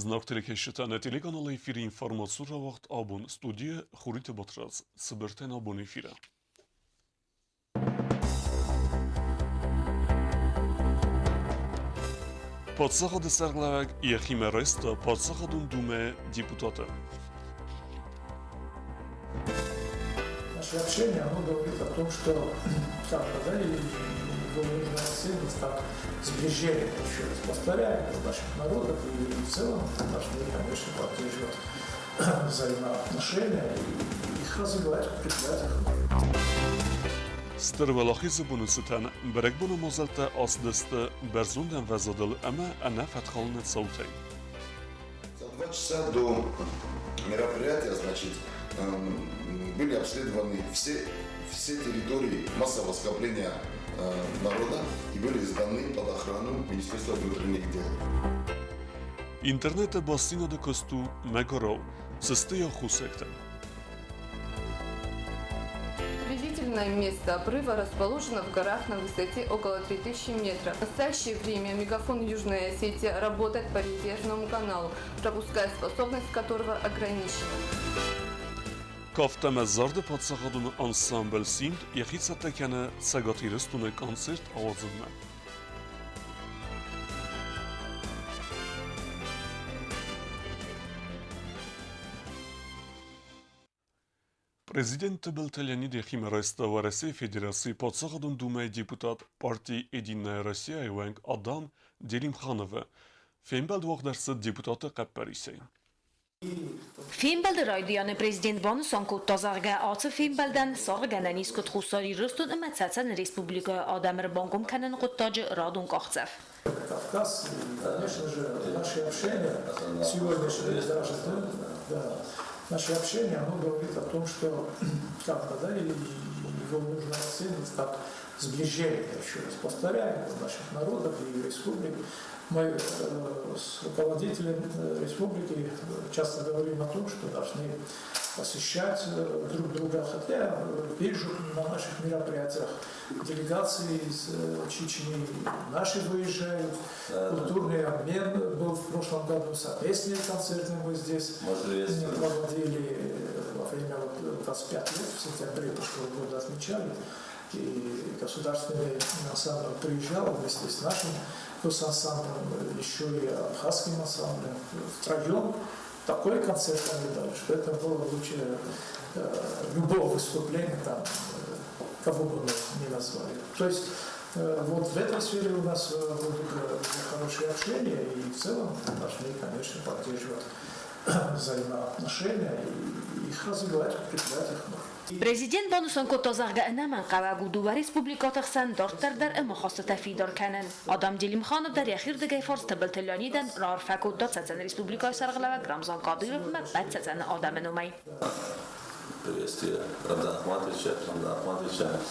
Znak teлекeşiten telekanal efiri informasyonu vakt abon stüdyo Xurite Batraz Sıbırten abon efire. Подсаха да сарглавак Яхиме Реста, подсаха дун думе депутата. Наше общение, оно говорит о том, что его нужно оценивать как сближение, еще раз повторяю, наших народов и в целом наш мир, конечно, поддерживает взаимоотношения и их развивать, укреплять их. Stırvalaxi zibunusıtan berekbunu mozalta asdıstı berzundan vezadıl ama ana fetxalını savtay. За 2 часа до мероприятия, значит, были обследованы все территории массового скопления народа и были сданы под охрану Министерства внутренних дел. İnternete basına da kostu Megorov, сыстыя хусектен. Приблизительное место обрыва расположено в горах на высоте около 3000 метров. В настоящее время мегафон Южной Осетии работает по резервному каналу, пропуская способность которого ограничена. Kafta mezarda patsağadunu ansambl simt, yaxit satakane sagatiristune konsert avazılma. Президент был Леонид Яхимерес в России Федерации подсағадын думай депутат партии «Единая Россия» Иванг Адам Делимханова. Фембелд вағдарсы депутаты қаппарисей. Фембелд райдияны президент Банусан Куттазарга ацı Фембелден саргенен искут хусари рыстун эмэтсәцен республика Адамыр Бангом кәнен Куттажы Радун Кахцев. Кавказ, конечно же, наше общение сегодняшнее, наше общение, оно говорит о том, что его нужно оценивать как сближение, еще раз повторяю, наших народов и республик. Мы с руководителем республики часто говорим о том, что должны посещать друг друга, хотя вижу на наших мероприятиях делегации из Чечни, наши выезжают, культурный обмен был в прошлом году, совместные концерты мы здесь проводили во время 25 лет, в сентябре прошлого года отмечали, и государственный ансамбль приезжал вместе с нашим ансамблем, еще и абхазским ансамблем, втроем. Такой концерт они дали, что это было лучше любого выступления, там, кого бы мы ни назвали. То есть вот в этой сфере у нас будут хорошие общения, и в целом должны, конечно, поддерживать взаимоотношения и их развивать, укреплять их. Президент Банусан Куттазарга энемен قواعد و республикатах сан дорттардар эмахасты фидар канен. Адам Делимханов дар яхир дегай фарс табылтыляниден рар факуддат сацен республикай сарглава Рамзан Кадыров мәббәт сацен Адам Нумай. Приветствие Рамзана Ахматовича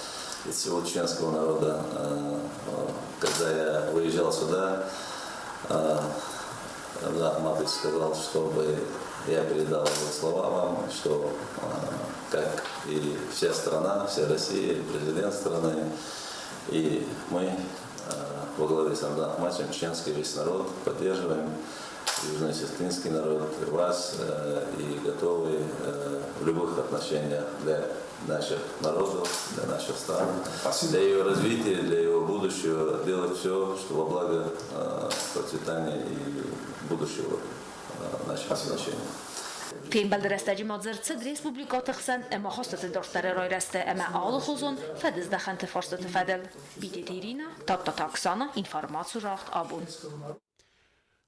и всего чеченского народа. Когда я выезжал сюда, Рамзан Ахматович сказал, чтобы я передал его слова вам, что как и вся страна, вся Россия, президент страны, и мы во главе с Рамзаном Ахматовичем, чеченский весь народ, поддерживаем южно-осетинский народ, вас, и готовы в любых отношениях для наших народов, для наших стран, для ее развития, для его будущего, делать все, что во благо процветания и будущего наших отношений. Фембелд растаджи мадзерцид республикатах сан эмахасты дорттары рай расты эма алы хузун федиз даханты фарсты федел. Бидет Ирина, Таксана, информацию рахт абун.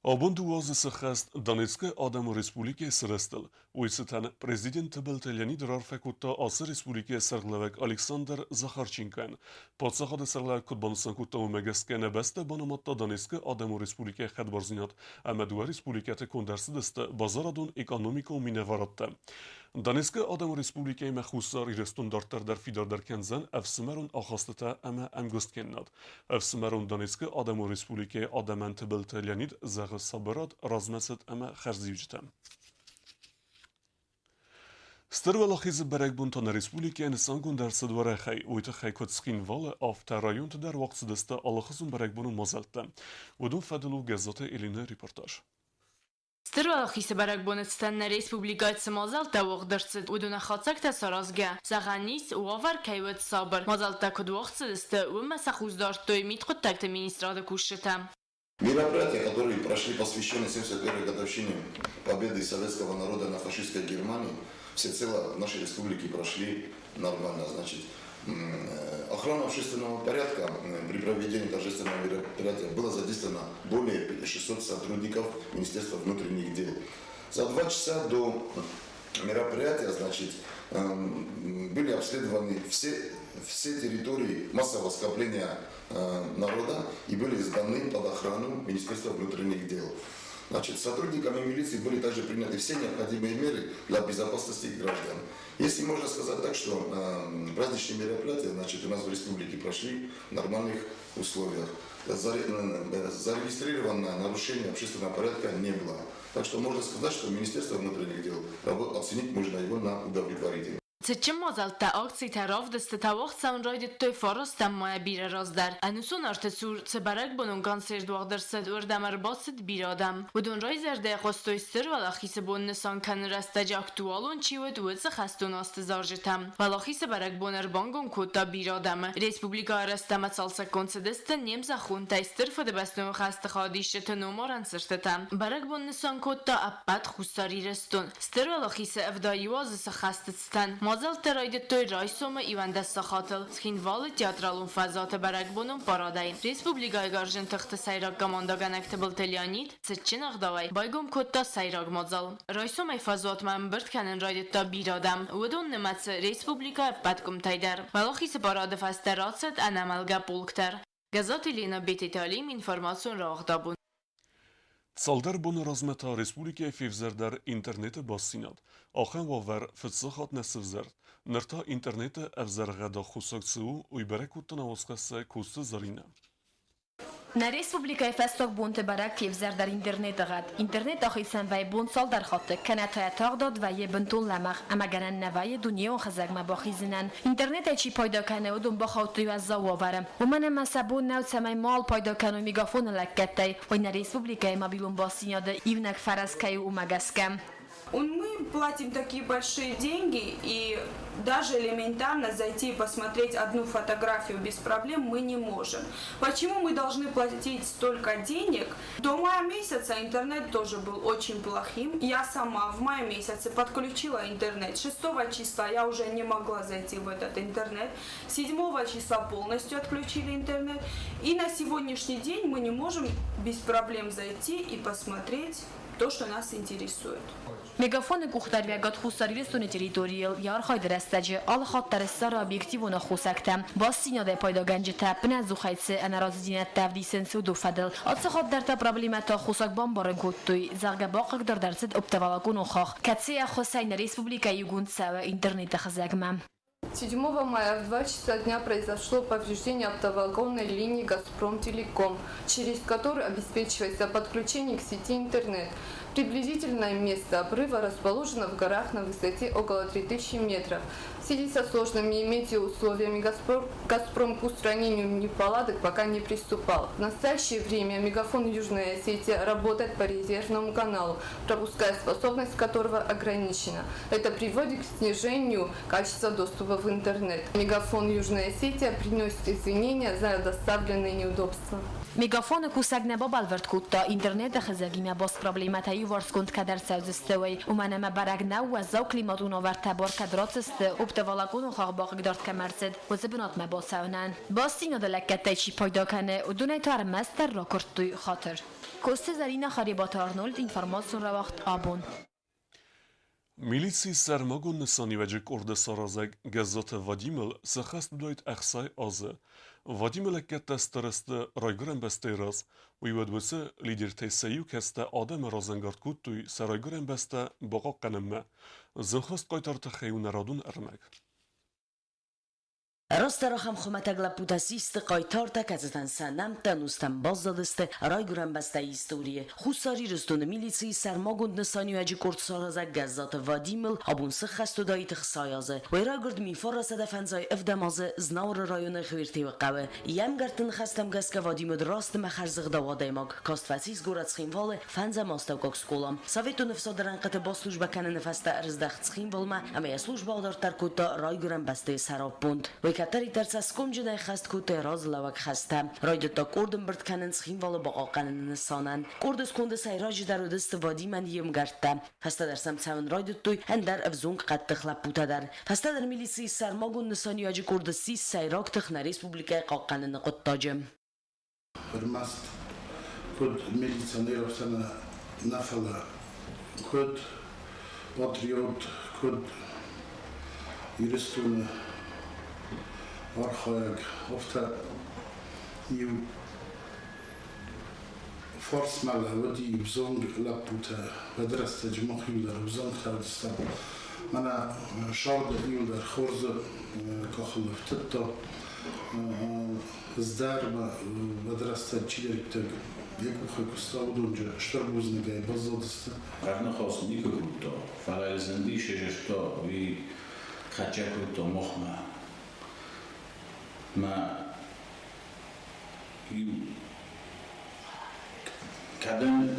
Abun duazısı xast Donetsk'e Adamı Respublike sırastil. Uysitan prezident bilte Leonid Rarfekutta ası Respublike sırglavak Aleksandr Zakharchenkan. Patsaxada sırglavak kutbanısan kutta umegeskene beste banamatta Donetsk'e Adamı Respublike xedbarzinat. Ama duva Respublikete kondersi deste bazaradun ekonomiko minevaratta. Donetsk'e Adamı Respublike mexusar irestun dartar der fidar der kenzen efsimerun axastata ama emgostkennat. Efsimerun Donetsk'e Adamı Respublike Adamant bilte Leonid Sabırat razmeset ama xerzivcitem. Stırvalaxizi berekbuntan Respublike Nisangun der Sidvare xey, uyta xey kotskin vale after rayont der vaqtsidiste alaxızun berekbunu mazaltta. Udun fedilu gazete eline reportaj. Ստրվալախիսը բարակբոնեցտան ռեսպուբլիկայց մազալ տավող դրցդ ու դունախացակ տա սարազգա զաղանիս ու ավար կայվդ սաբր մազալ տակոդ վողցդստը ու մասախուздար տոյ միտխոտ տակտը министрада кушета. Мероприятия, которые прошли, посвященные 71-й годовщине победы советского народа на фашистской Германии, всецело в нашей республике прошли нормально. Значит, охрана общественного порядка при проведении торжественного мероприятия было задействовано более 600 сотрудников Министерства внутренних дел. За 2 часа до мероприятия, значит, были обследованы все территории массового скопления народа и были сданы под охрану Министерства внутренних дел. Значит, сотрудниками милиции были также приняты все необходимые меры для безопасности граждан. Если можно сказать так, что праздничные мероприятия, значит, у нас в республике прошли в нормальных условиях. Зарегистрированное нарушение общественного порядка не было. Так что можно сказать, что Министерство внутренних дел оценить можно его на удовлетворительно. Цечим мазал та акции тарав десте тавах сам райдет той форос там моя бира раздар. Анусон арте сур цебарак бонун концерт дуагдерсет урдамар басет бирадам. Удун рай зерде قصتوی سر ولاخیس بون نسان کن رستج اکتوالون چیود وز خستون استزارجتم. ولاخیس برک بونر بانگون کوتا بیرادم. ریسپوبلیکا رستم سالسا کنسدست نیم زخون تایستر فده بستون خست خادیشت نومارن سرتتم. برک بون نسان کوتا ابد خوستاری رستون. ستر ولاخیس افدایی واز خستستن. مازال تراید توی رایسوم ایوان دست خاطل. سخینوال تیاترالون فضات برک بونون پارادای. ریسپوبلیکای گارجن تخت سیراک گماندگان اکتبل تلیانید. سچین اغداوی. بایگم کوتا سیراک مازال. رایسوم ای فضات من برد کنن راید تا بیرادم. ودون نمت ریسپوبلیکا بدکم تایدر. ولاخیس پاراد فستراتست اناملگا پولکتر. Газати Лина Бетиталим информацион را اغدابون. Салдар бон размета республикия февзердар интернета бассинад. Ахен вавер фтсахат несвзерд. Нерта интернета эвзергада хусакцу уйберекуттана восқасы кусты зарина. На республикай фесток бунт барак февзер در интернет غد. интернет آخیسن وی بون سال در خاطر کنه تایتاق داد و یه بنتون لمخ اما گرن نوای دنیا و خزگ مباخیزنن. اینترنت چی پیدا کنه و دون بخاطری و زاوارم. و من مسبون نو سمای مال پیدا کنه و میگافون لکتی و این республикай мобилун басиняда ивнак фараскай у магаскам. Мы платим такие большие деньги, и даже элементарно зайти и посмотреть одну фотографию без проблем мы не можем. Почему мы должны платить столько денег? До мая месяца интернет тоже был очень плохим. Я сама в мае месяце подключила интернет. 6 числа я уже не могла зайти в этот интернет. 7 числа полностью отключили интернет. И на сегодняшний день мы не можем без проблем зайти и посмотреть то, что нас интересует. مگافون کوختر و گات خوستاری رسون تریتوریل یار خواهد رستجه آل خاطر سر ابیکتیونا خوسکتم با سیناده پایدا گنج تپ نزو خیدسه انراز دینت تفدیسن سودو فدل آتس خود در تا پرابلیمتا خوسک بامبارن کتوی زرگ باقق در درصد ابتوالکون و خاخ کتسی خسین ریسپوبلیکا یوگون سوا اینترنت خزگمم 7 мая в 2 часа дня произошло повреждение оптоволоконной линии «Газпром-Телеком», через которую обеспечивается подключение к сети интернет. Приблизительное место обрыва расположено в горах на высоте около 3000 метров. В связи со сложными метеоусловиями «Газпром» к устранению неполадок пока не приступал. В настоящее время мегафон Южной Осетии работает по резервному каналу, пропускная способность которого ограничена. Это приводит к снижению качества доступа в интернет. Мегафон Южной Осетии приносит извинения за доставленные неудобства. مگافون کوسک نبا بالورد کوتا اینترنت خزگی ما باس پرابلیمات ای ورس کند کدر سازستوی و من ما برگ نو و زاو کلیماتون آور تبار کدرات است ابتوالکون و خاق باقی دارد کمرسد و زبنات ما باسونن باستین دلکت تیچی پیدا کنه و دونای تار مستر را کرد توی خاطر کوست زرین خریبات آرنولد اینفرماسیون را وقت آبون Milici sermagun sanivecik orada sarazak gazzata Vadimel sexast doit axsay azı. Vadimel ekkette stareste raygıren beste raz. Uyvedvese lider teseyu keste adem razengart kuttuy saraygıren beste baqa qanemme. Zinxast qaytar taxeyun radun ermek. راست راهم خمتگ لپوتاسیست قایتارتا کزتن سنم تنوستم بازدادسته رای گرم بسته ایستوریه خوصاری رستون میلیسی سرماگوند نسانی و اجی کرد سارازه گزات وادیمل آبون سخستو دایت خسایازه و رای گرد میفار رسده فنزای افدمازه زناور رایون خویرتی و قوه یم گرتن خستم گز که وادیمد راست مخرزغ دواده ماگ کاست فسیز گورد سخینواله فنزه ماستو کاکسکولام سویتو نفسا درنقت باسلوش بکنه نفسته ارزدخت سخینوالما اما یسلوش باقدار ترکوتا رای گرم بسته سراب بوند کتری ترس کمجنای خست کو تراز لوک خسته راید تا کردم برد کنن سخین والا با آقنن نسانن کردس کنده سایراج در دست وادی من یم گرته فسته در سمتون راید توی هندر افزونگ قد تخلب بوده در فسته در میلیسی سرماگون نسانی آجی کردسی سایراک تخن ریسپوبلیکای قاقنن قطاجم فرماست کد میلیسانی رفتن نفله کد پاتریوت کد یورستون Archaic ofta ju forsmalla ودي بزونج لابوتا مدرسة جمع يولر بزونج خالصة أنا شارد يولر خورزة كخل فتتا زدار مدرسة تشيلر كتاج يكو خيكستا ودونجا شتربوزن جاي بزودستا قرن خاص نيكو كروتا فعلى زندي شجرتا وي خاتشا كروتا مخمة ما kadın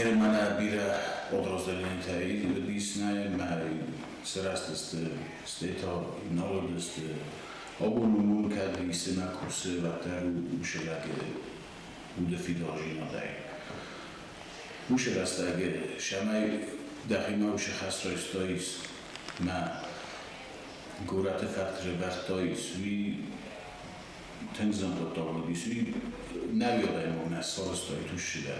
Ermana bira odrozdeleni tayi disnaje ma srasteste steta nolodeste obunun kadri sena kurse vataru ushelage ude fidorjina dai ushelastage shamay dakhima ushkhasrostois ma Gurate faktre bartois vi tenzanto togodis vi naviodajmo nas solostoj tushida.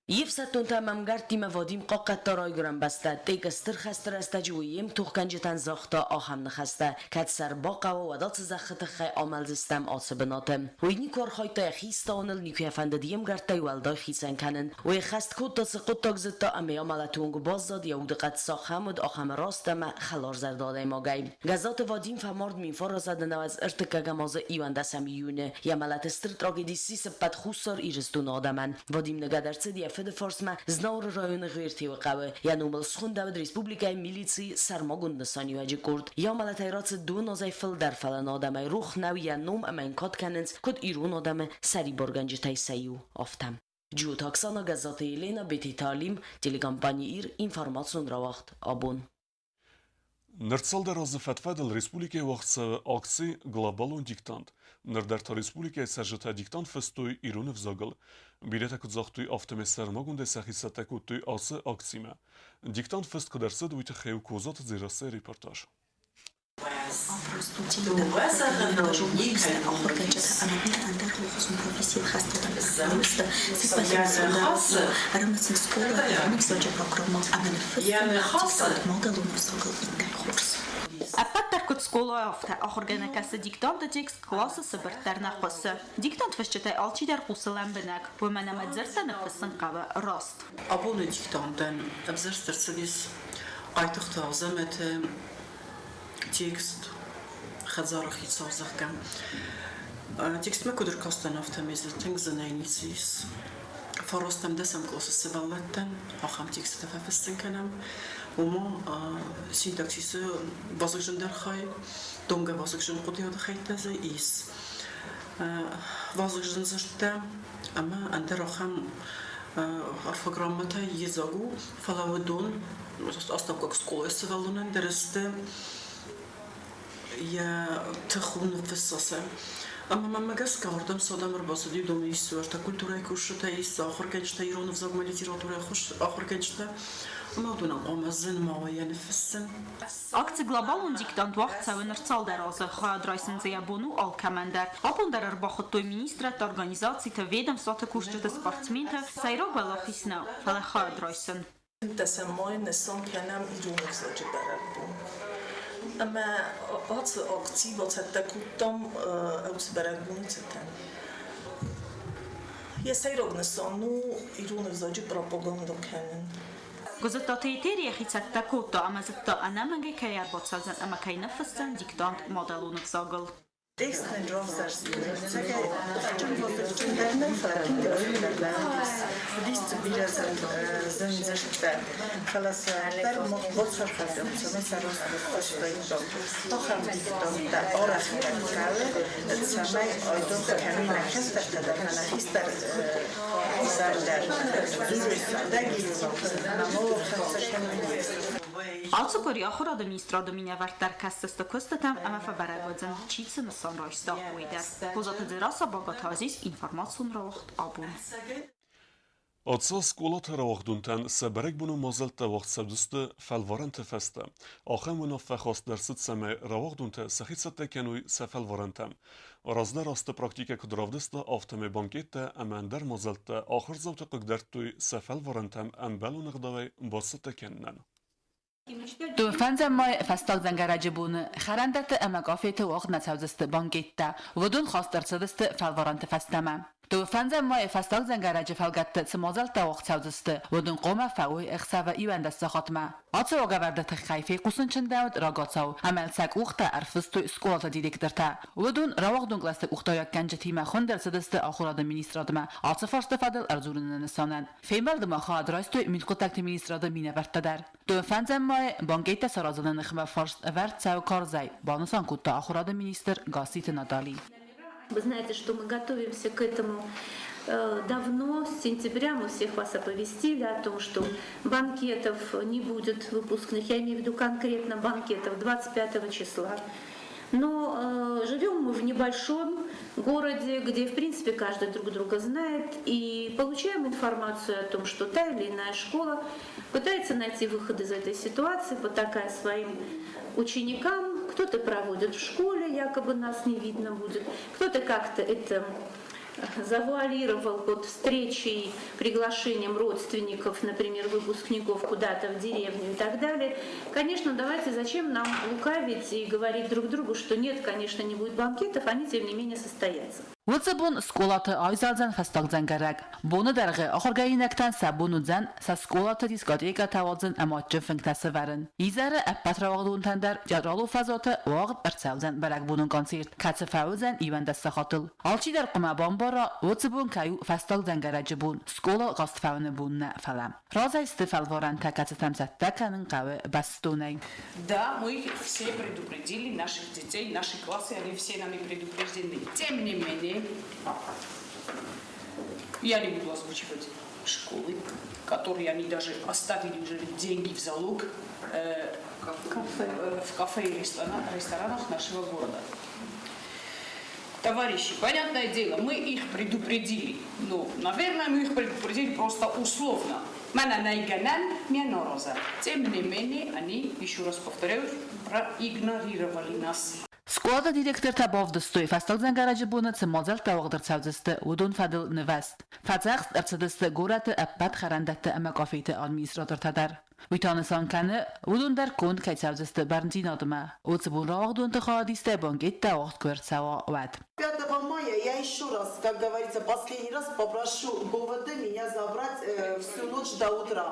یفستون تمام گرتی موادیم قاقت ترای گرم بسته تیگستر خستر است جویم توخ کنجتن زاختا آهم نخسته کت سر باقه و ودات زخت خی عمل زستم آسبناتم وینی کار خایتا خیستانل نیکو افند دیم گرتی ولدای خیسن کنن و خست کود تا سقط تاگزتا امی عملتونگ بازداد یود قد ساخمد آخم راستم خلار زرداده ما گیم گزات وادیم فمارد میفار زد نواز ارتکا ماز ایوانده سمیونه یملت استر تراگدی سیس پد خوسار ایرستون آدمن وادیم نگدرت دی فد فارس ما زناور رایون غیرتی و قوه یا نومل سخون داود ریسپوبلیکای میلیسی سرماگوند نسانی و اجی کرد یا ملتایرات دو نازای فل در فلان آدم روخ نو یا نوم امین کات کننز کد ایرون آدم سری برگنج تای سیو آفتم جو تاکسانا گزات ایلینا بیتی تعلیم تلگامپانی ایر اینفارماسیون را وقت آبون Nërcëllë razë fatfadëll Respublike Waqtësë aksi globalon diktant. Nërdarta Respublike e sërgjëta diktant fëstoj irunë vëzogëll. Bileta këtë zohtuj aftë me sërmagun dhe sahisa të kutuj asë aksime. Diktant fëst këdërse dujtë kheu kozat të zirëse reportash. Апаттар кот скола афта ахоргана каса диктант текст классы сыбырттар нахвасы. Диктант фашчатай алчидар кусалан бинак. Вымана мадзарта нафасын қава раст. Абуны диктантан абзарстарсагис айтыхта азаматы текст хазарах ицавзахкан. Текст ма кудр кастан автомезы тингзанайницис. Фаростам десам классы сыбаллаттан ахам текст тафафыстын канам. وما سينتاكسيس بازجن در خای دونگه بازجن قدی ها خیلی تازه ایس بازجن زشته اما اندر آخام ارفاگرامتا یزاگو فلاودون اصلا که سکول استفالونن درسته یا تخون فساسه اما من مگس کاردم سادم رو باسدی دومی سوار تا کلتورای کوشته ایست آخر کنشته ایران وزاگ مالی تیراتورای خوش آخر کنشته Акция глобалун диктант вақт савын ырцалдар азы хадрайсын заябуну алкамендар. Апундар арбахоттой министрат организацията ведомствата курчата спортсмента сайрог балахисна фала хадрайсын. تسمعي نسان کنم ایرونک زاجه برابون. اما آت آکتی با تدکوتام اوت برابونی تتن. یه سیرog نسانو ایرونک زاجه پروپاگاندا کنن. Գոզտոթեյտեր եղիցակտա կոտո ամազտո անամանգե կայարբոցազան ամակայ նֆսցան դիկտանտ մոդելունը ծագլ։ Տեքստն ռոզարս ճնվոտություններն ֆրակին դերներս դիստ բիրազան զնձշտը խլասար մոծար խազում սարոս պաշտային տոխամ դիկտոնտա օրախիրակալը ցամայ այդոն քամինա քստը դառնահիստար սարդար զուրիսանդա գիլովը նամով խացաշնույս Ալցուկորի ախորադը մինիստրադոմինյա վարտար կաստստը կոստատամ ամաֆաբարագոdzն չիցը նսան ռոյստա ուիդար։ Հոզատը ձերասա բագաթազիս ինформացուն ռողտ աբուն։ Отца сколот равахдунтан сабарек буну мазалта вахтсабдусты фалваранта фаста. Ахам вуна фахост дарсит саме равахдунта сахитсатта кануй сафалварантам. Раздар аста практика кудравдыста автоме банкетта амандар мазалта ахыр завта кыгдартуй сафалварантам амбалу нагдавай басыта каннан. تو فنزم ما فستال زنگراجه بونه خرندت اما قافیت وقت نتوزست بانگیتا و دون خواست درصدست فالوارانت فستمم تو فنزم ما فستال زنگراجه فالگت سمازل تا وقت توزست و دون قوم فوی اخساو ایوان دست خاتمه آتو وگوردت خیفی قوسن چنداود راگاتاو عمل سگ اوخت ارفستو اسکولات دیدک درتا و دون رواق دون گلست اوختا یک گنج تیمه خون درصدست آخراد مینیسترادمه آتو فرست فادل ارزورن نسانن فیمال دما خاد رایستو من کنتاکت مینیستراد مینه برتدر تو فنزم ما بانگیت سرازلن خما فرست ورد ساو کارزای بانسان کتا آخراد مینیستر گاسیت نادالی. Вы знаете, что мы готовимся к этому давно, с сентября мы всех вас оповестили о том, что банкетов не будет выпускных, я имею в виду конкретно банкетов 25 числа. Но живем мы в небольшом городе, где в принципе каждый друг друга знает, и получаем информацию о том, что та или иная школа пытается найти выход из этой ситуации, потакая своим ученикам. Кто-то проводит в школе, якобы нас не видно будет, кто-то как-то это завуалировал под встречей, приглашением родственников, например, выпускников куда-то в деревню и так далее. Конечно, давайте зачем нам лукавить и говорить друг другу, что нет, конечно, не будет банкетов, они тем не менее состоятся. وزبون سکولات آیزالزن فستاق زنگرگ بونه درگه آخرگاهی نکتن سبونو زن سکولات دیسکاتی که توازن اما جفنگ تصورن ایزاره اپت را وقتون تندر جرالو فضات وقت ارتسالزن برگ بونون کانسیرت کت فوزن ایوان دست خاطل آلچی در قمه بامبارا وزبون کایو فستاق زنگرگ بون سکولا قاست فون بون نه فلم رازه استفالوارن تکت تمزد تکنن قوه بستونه. Да, мы все предупредили наших детей, наши классы, они все нами предупреждены. Тем не менее, я не буду озвучивать школы, которые они даже оставили уже деньги в залог в кафе и ресторанах нашего города. Товарищи, понятное дело, мы их предупредили, но, наверное, мы их предупредили просто условно. Тем не менее, они, еще раз повторяю, проигнорировали нас. سکواد دیرکتر تباف دستوی فستال زنگراجه بونه تمازل تواقدر تاوزسته ودون فدل نوست فتزخت ارتدسته گورت اپت خرندت اما قافیت آدمیستراتر تدر ویتانسان کنه ودون در کند که تاوزسته برنزین آدمه و تبون راق دون تخادیسته بانگیت تواقد کرد سوا ود 5 мая я еще раз, как говорится, последний раз попрошу ГУВД меня забрать всю ночь до утра.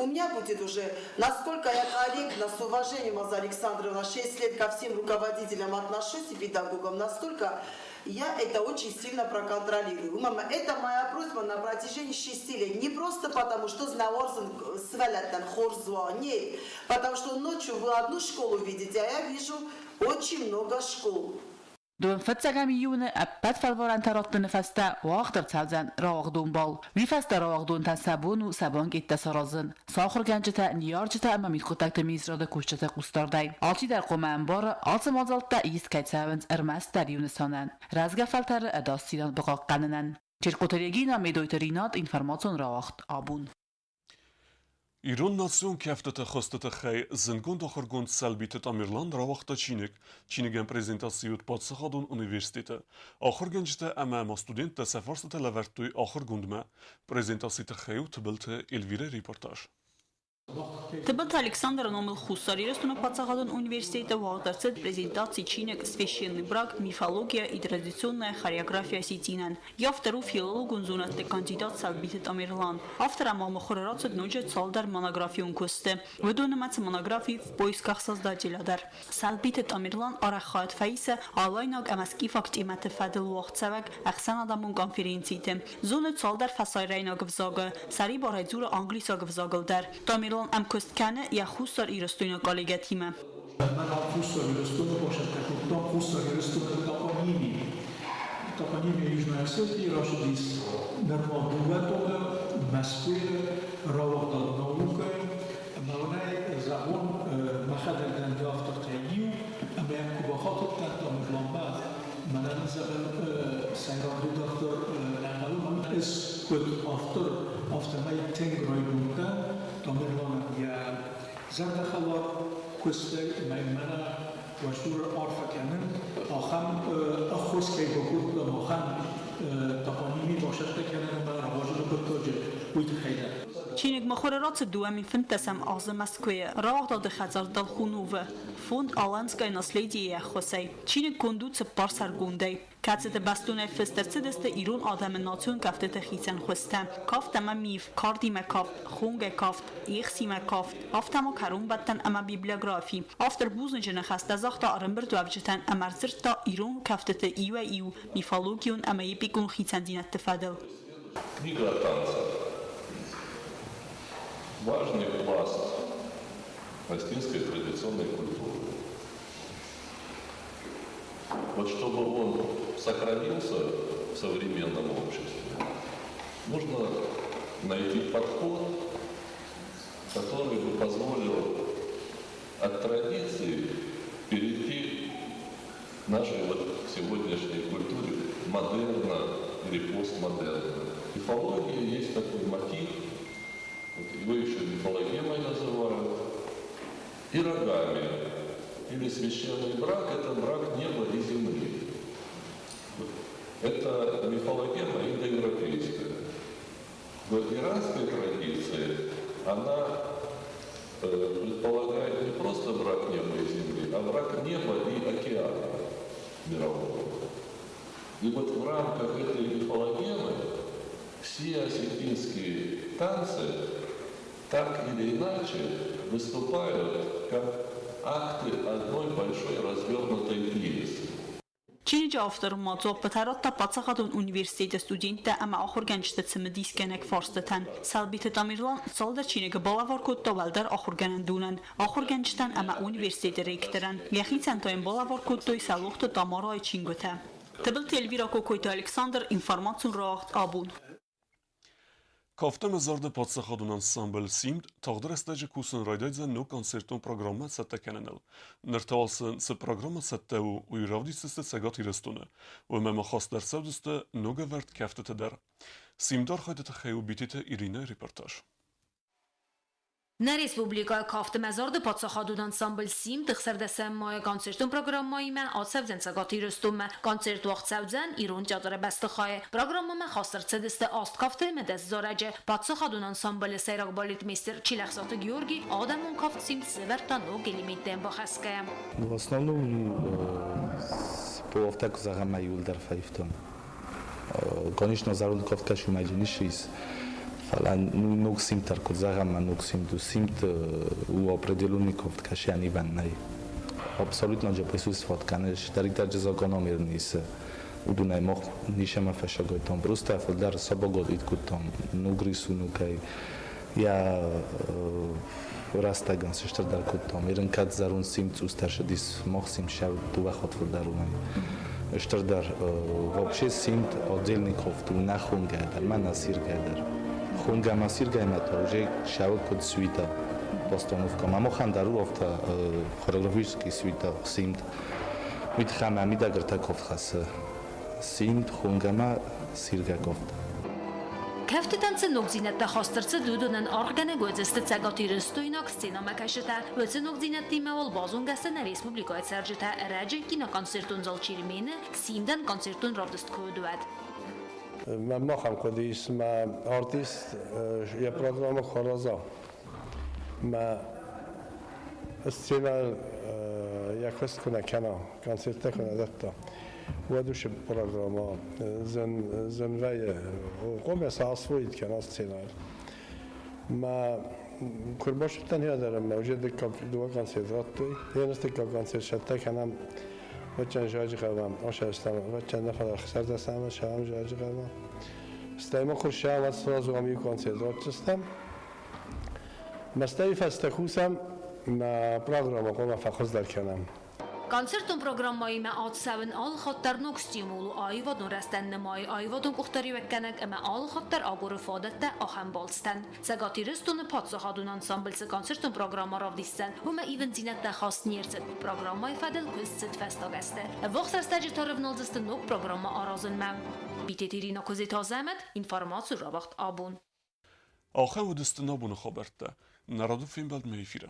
У меня будет уже, насколько я корректно, с уважением, Аза Александровна, 6 лет ко всем руководителям отношусь и педагогам, настолько я это очень сильно проконтролирую. Мама, это моя просьба на протяжении 6 лет. Не просто потому, что знаорзен свалятан хорзуа, нет. Потому что ночью вы одну школу видите, а я вижу очень много школ. دون فتسگم یونه اپت فالوارن تراتن فسته واقدر تازن راقدون بال وی فسته راقدون تا سبون و سبانگ ایت سرازن ساخر گنجتا نیارجتا اما میتخوتک تمیز را کوشته قوستاردای آلچی در قوم انبار آلت مازالتا ایست که تاونز ارمست در یونسانن رزگه فلتر اداستیدان بقاق قننن چرکوتریگی نامی دویترینات اینفرماتون راقد آبون ایران ناسیون کفتت خواستت خی زنگوند آخرگوند سلبیت تامیرلند را وقتا چینگن پریزنتاسیوت پادسخادون اونیورسیته آخرگنجت اما استودنت سفارست لورتوی آخرگوند ما پریزنتاسیت خیو تبلت الویره ریپورتاج Тыбылт Александр Номил Хусарирес Пацахадон университета Валдарцет презентации чинек священный брак, мифология и традиционная хореография ситинан. Я вторую филологу зунатте кандидат Салбитет Амирлан. Автор Амалмахурарацет нуджет Салдар монографию кусте. Выдумывается монографии в поисках создателя дар. Салбитет Амирлан Арахат Фаиса Алайнаг Амаски факт имате Фадл Вахцавак Ахсан Адамун конференциите. Зунат Салдар Фасайрайнаг взага. Сари Барайзура Англисаг взагалдар. Тамирлан Амкост کنه یا خوستار ایرستوینا کالگتیمه. من هم خوستار ایرستوینا باشد که کدام خوستار ایرستوینا تاپانیمی Южной Осетии рашидис нормал дугатога Москве равагдал наука мавнай забон махадердан дафтар тайниу амям кубахатот тантам ламбат манан забан сайран дафтар нангалу es код автор автомай тенгройбунда Тамерлан я زردخوار كوسته ميمنة وشور عرفة كنن آخام أخوز كي بقول لما خام تقانيمي باشد كنن ما رواجد بتوجه ويتخيله. چینک مخوررات دوامین فنتسم از مسکوی راه داده خزر دل خونوه فوند آلانسکای نسلیدیه خوسی چینک کندوت پارسر گونده کاتت بستونه فسترچه دست ایران آدم ناتون کفته تخیسن خوسته کافت اما میف کاردی مکافت خونگ کافت ایخسی مکافت آفت اما کرون بدتن اما بیبلیوگرافی آفتر بوزن جنه خسته زاخت آرم برد وابجتن اما زرد تا ایران کفته تا ایو میفالوگیون اما یپیکون خیسن دینت تفادل Важный пласт осетинской традиционной культуры. Вот чтобы он сохранился в современном обществе, нужно найти подход, который бы позволил от традиции перейти к нашей вот сегодняшней культуре модерна или постмодерна. В мифологии есть такой мотив, его еще мифологемой называют, и рогами, или священный брак – это брак неба и земли. Это мифологема индоевропейская. В иранской традиции она предполагает не просто брак неба и земли, а брак неба и океана мирового. И вот в рамках этой мифологемы все осетинские танцы так или иначе выступают как акты одной большой развернутой пьесы. چینی автор ماتو بترات تا پاتساخاتون اونیورسیته استودینت اما آخر گنجته تسمدیس کنک فارستتن سالبیت تامیرلان سال در چینی که بالاوار کد تا ولدر آخر گنندونن آخر گنجتن اما اونیورسیته ریکترن یخی سنتاین بالاوار کد توی سالوخت دامارای چینگوته تبل تلویرا کوکویت الکساندر اینفارماتون راخت آبون Kaftem zarde patsachadun ensemble simt tagdrestece kusun raydayza no konserton programma sette kenenel. Nertalsen se programma sette u uyravdisiste segat irestune. U mema khas der sevdiste no gevert keftete der. Simdar haydete khayu bitite Irina reportaj. На республика кафт мезард патсахадуд ансамбл сим тхсердесем май концертун программаи ма атсевзен сагати рустум концерт вақт севзен ирон ҷадара бастахай программа ма хосрцедесте аст кафт медес зораҷе патсахадун ансамбл сайрак балетмейстер Чилахсат Георгий адамун кафт сим севертано гелимитен бахаскаем. В основном по автаку загама юлдар фаифтон. Конечно, зарун кафт шумайджинишис нуксим таркот загама нуксим ду симт у определенников ткашани ваннай абсолютно же присутствует конечно даритар же закономернис удунай мох нишема фашагойтон просто фолдар собогод иткутон нугрису нукай я растаган сештардар кутон иренкат зарун симт устаршадис мохсим шав дувахот фолдарунай штардар вообще симт отдельников ту нахунгайдар манасиргайдар Хунгамасир гаймата уже шавы код свита постановка. Мамо хандару авто хореографический свита симт. Мит хамами да гртаков хас. Симт хунгама сиргаковт. Кафт танцы ногзинет та хостерцы дудунан органы гойзесты цагати рестуинок сцена макашета. Вэцы ногзинет тимавал базун гаста на республикой сарджета раджи киноконцертун зал чирмене симдан концертун равдыст койдуат. ما خواهم کدیس ما آرتیست یه پروگرام خورازا ما استیلال یکست کنه کنه کنسرت کنه دتا و دوش پروگراما زنوی قوم ساسوید کنه استیلال ما کرباش تنها دارم موجود دو کنسرت توی یه کنسرت شده کنم و چند جایی قوام آش استم و چند نفر خسر دستم شام جایی قوام استیم خوش شام سراز و آمی کنسرت چستم مستعی فستخوسم ما پروگرام قوم فخوز در کنم Konsertun programmai me atsavın al xattar nok stimulu ayvadun rastannamai ayvadun kuxtarivekkenek eme al xattar aguru fadette ahem balstan. Segatiristun patsaxadun ensemblesi konsertun programma ravdistan huma even zinette xas nirsit. Programmai fadel küssit festageste. Vaxtarstaji tarivnalzistin nok programma arazın mev. Bitetirina kuzit azamet informatsiu rabaxt abun. آخر و دست نابون خبرته نرادو فیلم بلد میفیره